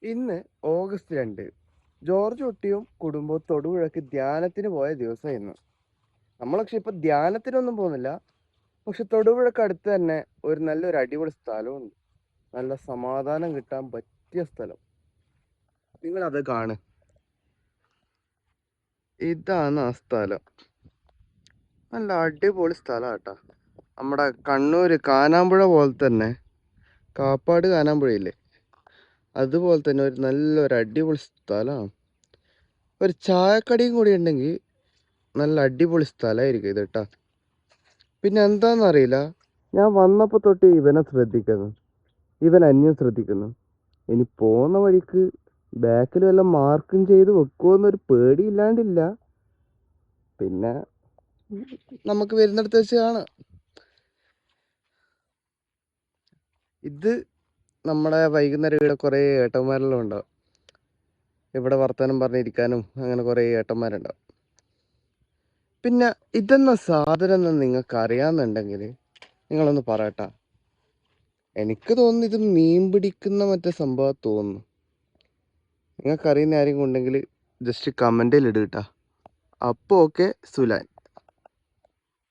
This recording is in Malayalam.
ഇന്ന് ഓഗസ്റ്റ് 2. ജോർജ് കുട്ടിയും കുടുംബവും തൊടുപുഴയ്ക്ക് ധ്യാനത്തിന് പോയ ദിവസം ഇന്ന്. നമ്മളൊക്കെ ഇപ്പൊ ധ്യാനത്തിനൊന്നും പോകുന്നില്ല. പക്ഷെ തൊടുപുഴക്ക് അടുത്ത് തന്നെ ഒരു നല്ലൊരു അടിപൊളി സ്ഥലമുണ്ട്. നല്ല സമാധാനം കിട്ടാൻ പറ്റിയ സ്ഥലം. നിങ്ങൾ അത് കാണ്. ഇതാണ് ആ സ്ഥലം. നല്ല അടിപൊളി സ്ഥലം കേട്ടാ. നമ്മുടെ കണ്ണൂര് കാനാമ്പുഴ പോലെ തന്നെ, കാപ്പാട് കാനാമ്പുഴയില്ലേ, അതുപോലെ തന്നെ ഒരു നല്ലൊരു അടിപൊളി സ്ഥലമാണ്. ഒരു ചായക്കടയും കൂടി ഉണ്ടെങ്കിൽ നല്ല അടിപൊളി സ്ഥലമായിരിക്കും ഇത് കേട്ടാ. പിന്നെ എന്താണെന്നറിയില്ല, ഞാൻ വന്നപ്പോൾ തൊട്ട് ഇവനെ ശ്രദ്ധിക്കുന്നു, ഇവൻ അന്യം ശ്രദ്ധിക്കുന്നു. ഇനി പോകുന്ന വഴിക്ക് ബാക്കിൽ വല്ലതും മാർക്കും ചെയ്ത് വെക്കുമോന്നൊരു പേടിയില്ലാണ്ടില്ല. പിന്നെ നമുക്ക് വരുന്നിടത്ത് വെച്ച് കാണാം. ഇത് നമ്മുടെ വൈകുന്നേരം ഇവിടെ കുറേ ഏട്ടന്മാരെല്ലാം ഉണ്ടാവും. ഇവിടെ വർത്തമാനം പറഞ്ഞിരിക്കാനും അങ്ങനെ കുറേ ഏട്ടന്മാരുണ്ടാവും. പിന്നെ ഇതെന്ന സാധനം എന്ന് നിങ്ങൾക്ക് അറിയാമെന്നുണ്ടെങ്കിൽ നിങ്ങളൊന്ന് പറയട്ടാ. എനിക്ക് തോന്നുന്നു ഇത് മീൻ പിടിക്കുന്ന മറ്റേ സംഭവം തോന്നുന്നു. നിങ്ങൾക്ക് അറിയുന്ന ആരെങ്കിലും ഉണ്ടെങ്കിൽ ജസ്റ്റ് കമൻറ്റിൽ ഇടുക കേട്ടോ. അപ്പോൾ ഓക്കെ സുലാൻ.